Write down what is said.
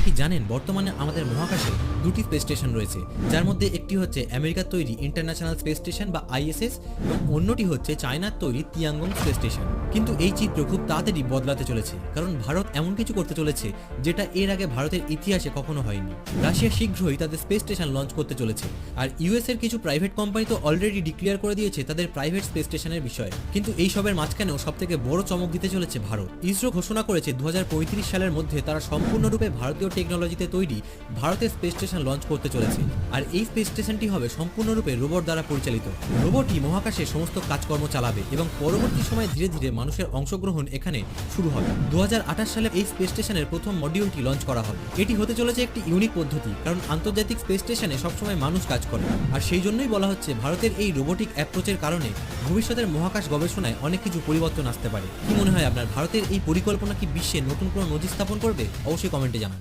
কি জানেন বর্তমানে আমাদের মহাকাশে দুটি স্পেস স্টেশন রয়েছে, যার মধ্যে একটি হচ্ছে আমেরিকার তৈরি ইন্টারন্যাশনাল স্পেস স্টেশন বা আইএসএস এবং অন্যটি হচ্ছে চায়নার তৈরি তিয়াঙ্গং স্পেস স্টেশন। কিন্তু এই চিত্র খুব তাড়াতাড়ি বদলাতে চলেছে, কারণ ভারত এমন কিছু করতে চলেছে যেটা এর আগে ভারতের ইতিহাসে কখনো হয়নি। রাশিয়া শীঘ্রই তাদের স্পেস স্টেশন লঞ্চ করতে চলেছে, আর ইউএস এর কিছু প্রাইভেট কোম্পানি তো অলরেডি ডিক্লেয়ার করে দিয়েছে তাদের প্রাইভেট স্পেস স্টেশনের বিষয়ে। কিন্তু এই সবের মাঝখানেও সবথেকে বড় চমক দিতে চলেছে ভারত। ইসরো ঘোষণা করেছে 2035 সালের মধ্যে তারা সম্পূর্ণরূপে ভারতীয় টেকনোলজিতে তৈরি ভারতের স্পেস স্টেশন লঞ্চ করতে চলেছে। আর এই স্পেস স্টেশনটি হবে সম্পূর্ণরূপে রোবট দ্বারা পরিচালিত। রোবটই মহাকাশে সমস্ত কাজকর্ম চালাবে এবং পরবর্তী সময়ে ধীরে ধীরে মানুষের অংশগ্রহণ এখানে শুরু হবে। 2028 সালে এই স্পেস স্টেশনের প্রথম মডিউলটি লঞ্চ করা হবে। এটি হতে চলেছে একটি ইউনিক পদ্ধতি, কারণ আন্তর্জাতিক স্পেস স্টেশনে সবসময় মানুষ কাজ করে, আর সেই জন্যই বলা হচ্ছে ভারতের এই রোবোটিক অ্যাপ্রোচের কারণে ভবিষ্যতের মহাকাশ গবেষণায় অনেক কিছু পরিবর্তন আসতে পারে। কি মনে হয় আপনার, ভারতের এই পরিকল্পনা কি বিশ্বে নতুন কোনো নজির স্থাপন করবে? অবশ্যই কমেন্টে জানান।